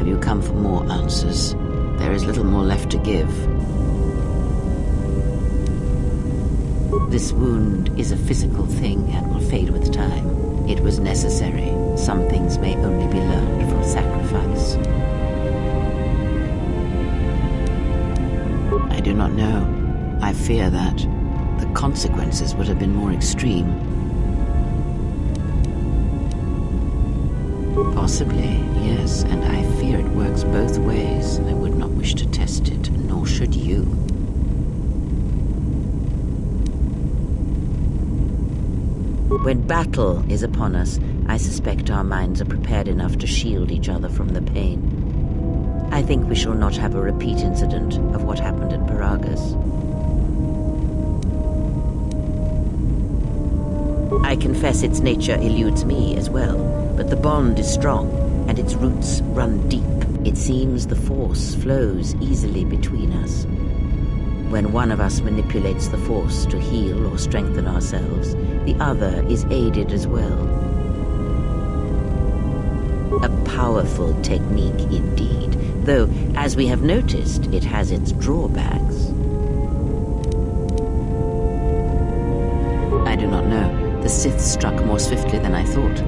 Have you come for more answers? There is little more left to give. This wound is a physical thing and will fade with time. It was necessary. Some things may only be learned from sacrifice. I do not know. I fear that the consequences would have been more extreme. Possibly, yes, and I fear it works both ways. I would not wish to test it, nor should you. When battle is upon us, I suspect our minds are prepared enough to shield each other from the pain. I think we shall not have a repeat incident of what happened at Peragus. I confess its nature eludes me as well, but the bond is strong, and its roots run deep. It seems the force flows easily between us. When one of us manipulates the force to heal or strengthen ourselves, the other is aided as well. A powerful technique indeed, though, as we have noticed, it has its drawbacks. I do not know. The Sith struck more swiftly than I thought,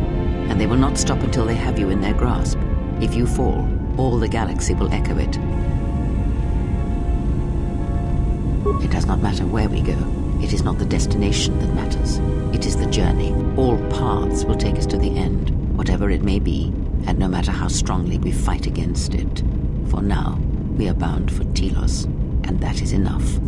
and they will not stop until they have you in their grasp. If you fall, all the galaxy will echo it. It does not matter where we go. It is not the destination that matters. It is the journey. All paths will take us to the end, whatever it may be, and no matter how strongly we fight against it. For now, we are bound for Telos, and that is enough.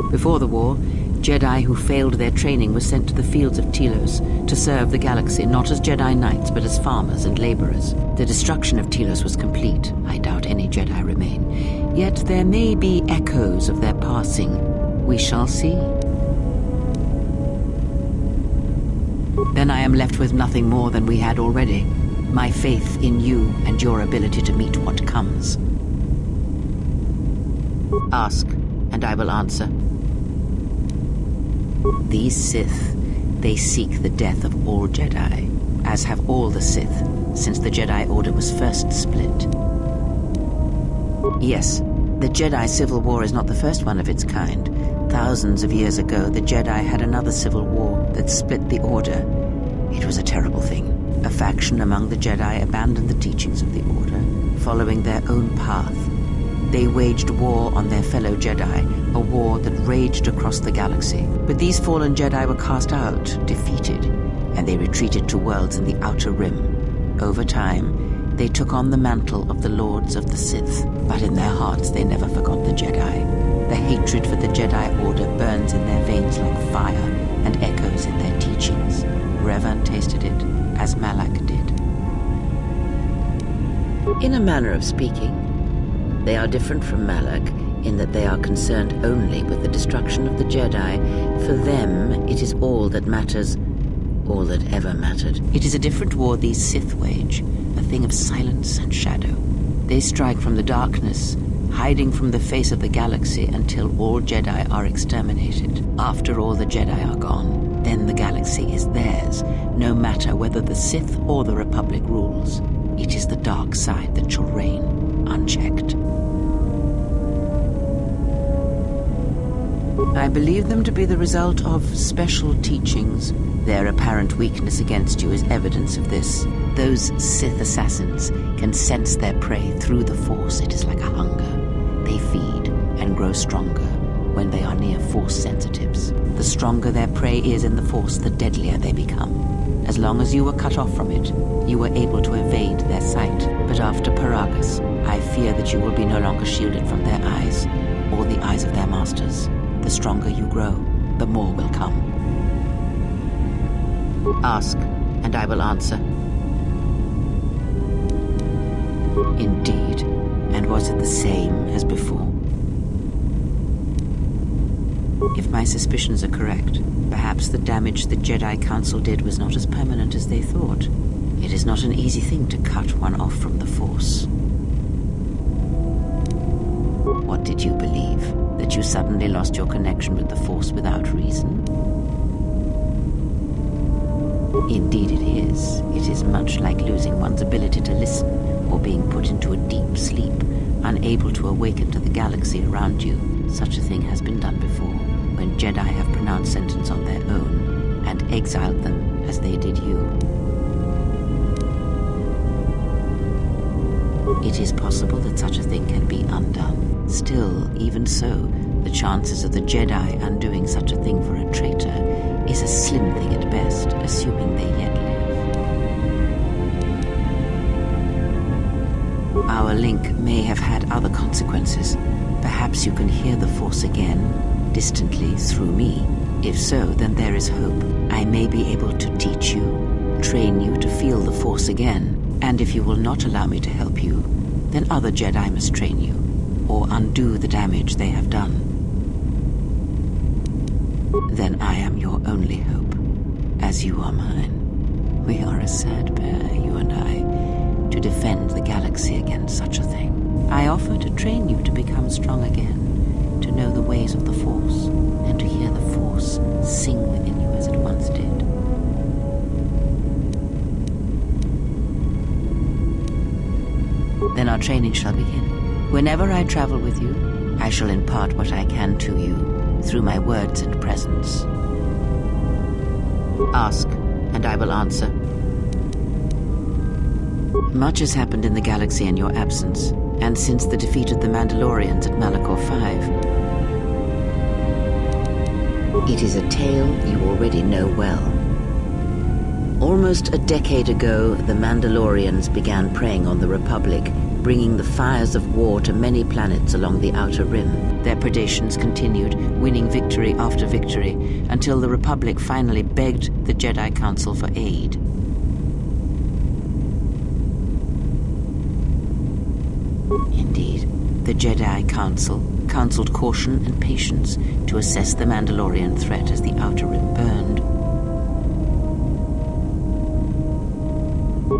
Before the war, Jedi who failed their training were sent to the fields of Telos to serve the galaxy, not as Jedi Knights, but as farmers and laborers. The destruction of Telos was complete. I doubt any Jedi remain. Yet there may be echoes of their passing. We shall see. Then I am left with nothing more than we had already. My faith in you and your ability to meet what comes. Ask, and I will answer. These Sith, they seek the death of all Jedi, as have all the Sith, since the Jedi Order was first split. Yes, the Jedi Civil War is not the first one of its kind. Thousands of years ago, the Jedi had another civil war that split the Order. It was a terrible thing. A faction among the Jedi abandoned the teachings of the Order, following their own path. They waged war on their fellow Jedi, a war that raged across the galaxy. But these fallen Jedi were cast out, defeated, and they retreated to worlds in the Outer Rim. Over time, they took on the mantle of the Lords of the Sith, but in their hearts they never forgot the Jedi. The hatred for the Jedi Order burns in their veins like fire and echoes in their teachings. Revan tasted it, as Malak did. In a manner of speaking, they are different from Malak in that they are concerned only with the destruction of the Jedi. For them, it is all that matters, all that ever mattered. It is a different war these Sith wage, a thing of silence and shadow. They strike from the darkness, hiding from the face of the galaxy until all Jedi are exterminated. After all the Jedi are gone, then the galaxy is theirs, no matter whether the Sith or the Republic rules. It is the dark side that shall reign, unchecked. I believe them to be the result of special teachings. Their apparent weakness against you is evidence of this. Those Sith assassins can sense their prey through the Force. It is like a hunger. They feed and grow stronger when they are near Force sensitives. The stronger their prey is in the Force, the deadlier they become. As long as you were cut off from it, you were able to evade their sight. But after Peragus, I fear that you will be no longer shielded from their eyes, or the eyes of their masters. The stronger you grow, the more will come. Ask, and I will answer. Indeed. And was it the same as before? If my suspicions are correct, perhaps the damage the Jedi Council did was not as permanent as they thought. It is not an easy thing to cut one off from the Force. What did you believe? That you suddenly lost your connection with the Force without reason? Indeed it is. It is much like losing one's ability to listen or being put into a deep sleep, unable to awaken to the galaxy around you. Such a thing has been done before, when Jedi have pronounced sentence on their own and exiled them as they did you. It is possible that such a thing can be undone. Still, even so, the chances of the Jedi undoing such a thing for a traitor is a slim thing at best, assuming they yet live. Our link may have had other consequences. Perhaps you can hear the Force again, distantly through me. If so, then there is hope. I may be able to teach you, train you to feel the Force again. And if you will not allow me to help you, then other Jedi must train you, or undo the damage they have done. Then I am your only hope, as you are mine. We are a sad pair, you and I, to defend the galaxy against such a thing. I offer to train you to become strong again, to know the ways of the Force, and to hear the Force sing within you as it once did. Then our training shall begin. Whenever I travel with you, I shall impart what I can to you through my words and presence. Ask, and I will answer. Much has happened in the galaxy in your absence, and since the defeat of the Mandalorians at Malachor 5. It is a tale you already know well. Almost a decade ago, the Mandalorians began preying on the Republic, bringing the fires of war to many planets along the Outer Rim. Their predations continued, winning victory after victory, until the Republic finally begged the Jedi Council for aid. Indeed, the Jedi Council counseled caution and patience to assess the Mandalorian threat as the Outer Rim burned.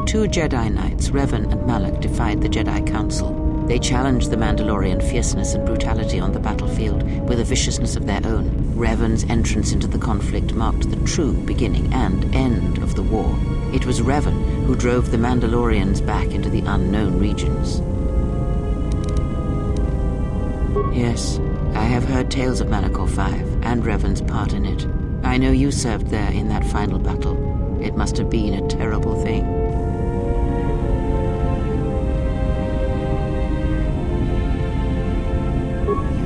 2 Jedi Knights, Revan and Malak, defied the Jedi Council. They challenged the Mandalorian fierceness and brutality on the battlefield with a viciousness of their own. Revan's entrance into the conflict marked the true beginning and end of the war. It was Revan who drove the Mandalorians back into the unknown regions. Yes, I have heard tales of Malachor 5 and Revan's part in it. I know you served there in that final battle. It must have been a terrible thing.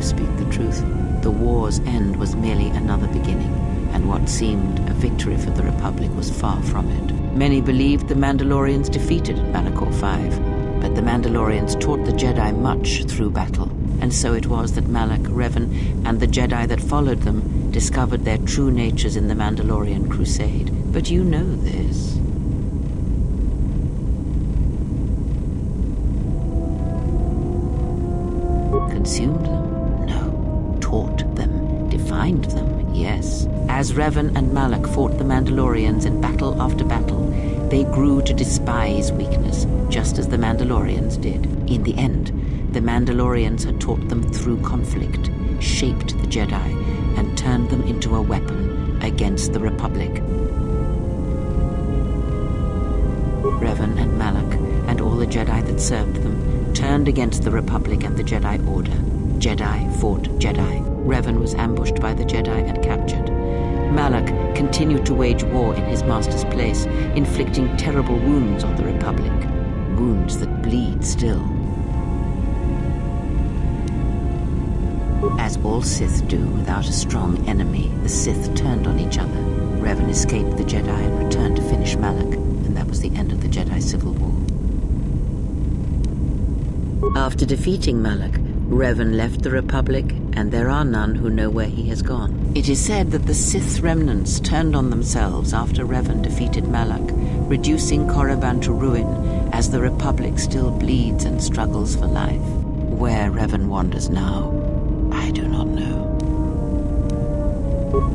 Speak the truth. The war's end was merely another beginning, and what seemed a victory for the Republic was far from it. Many believed the Mandalorians defeated Malachor 5, but the Mandalorians taught the Jedi much through battle, and so it was that Malak, Revan, and the Jedi that followed them discovered their true natures in the Mandalorian crusade. But you know this. Consumed them? Taught them, defined them, yes. As Revan and Malak fought the Mandalorians in battle after battle, they grew to despise weakness, just as the Mandalorians did. In the end, the Mandalorians had taught them through conflict, shaped the Jedi, and turned them into a weapon against the Republic. Revan and Malak, and all the Jedi that served them, turned against the Republic and the Jedi Order. Jedi fought Jedi. Revan was ambushed by the Jedi and captured. Malak continued to wage war in his master's place, inflicting terrible wounds on the Republic. Wounds that bleed still. As all Sith do without a strong enemy, the Sith turned on each other. Revan escaped the Jedi and returned to finish Malak, and that was the end of the Jedi Civil War. After defeating Malak, Revan left the Republic, and there are none who know where he has gone. It is said that the Sith remnants turned on themselves after Revan defeated Malak, reducing Korriban to ruin as the Republic still bleeds and struggles for life. Where Revan wanders now, I do not know.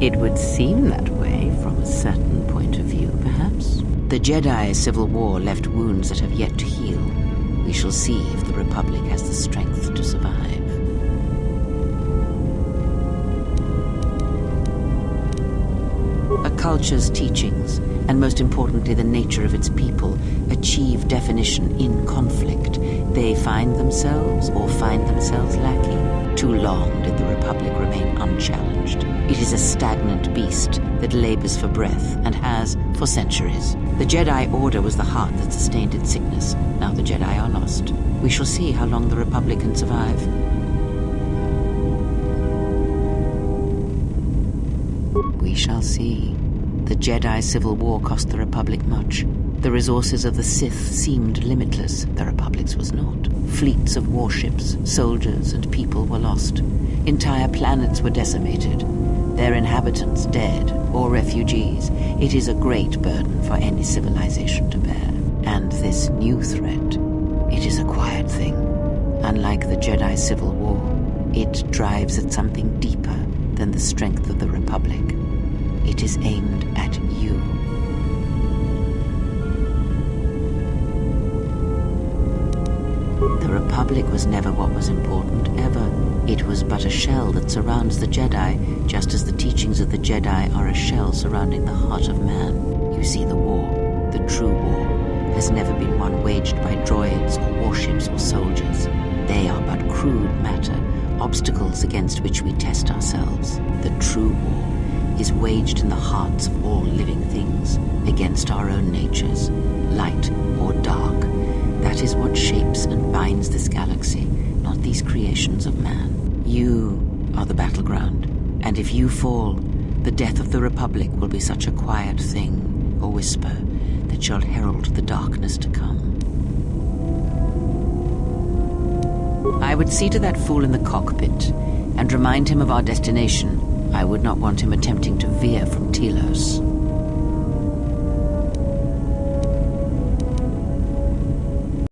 It would seem that way from a certain point of view, perhaps. The Jedi Civil War left wounds that have yet to heal. We shall see if the Republic has the strength to survive. A culture's teachings, and most importantly the nature of its people, achieve definition in conflict, they find themselves lacking. Too long did the Republic remain unchallenged. It is a stagnant beast that labors for breath and has for centuries. The Jedi Order was the heart that sustained its sickness. Now the Jedi are lost. We shall see how long the Republic can survive. We shall see. The Jedi Civil War cost the Republic much. The resources of the Sith seemed limitless. The Republic's was not. Fleets of warships, soldiers, and people were lost. Entire planets were decimated. Their inhabitants dead or refugees. It is a great burden for any civilization to bear. And this new threat, it is a quiet thing. Unlike the Jedi Civil War, it drives at something deeper than the strength of the Republic. It is aimed at you. The Republic was never what was important, ever. It was but a shell that surrounds the Jedi, just as the teachings of the Jedi are a shell surrounding the heart of man. You see, the war, the true war, has never been one waged by droids or warships or soldiers. They are but crude matter, obstacles against which we test ourselves. The true war is waged in the hearts of all living things, against our own natures, light or dark. That is what shapes and binds this galaxy, not these creations of man. You are the battleground, and if you fall, the death of the Republic will be such a quiet thing, a whisper, that shall herald the darkness to come. I would see to that fool in the cockpit, and remind him of our destination. I would not want him attempting to veer from Telos.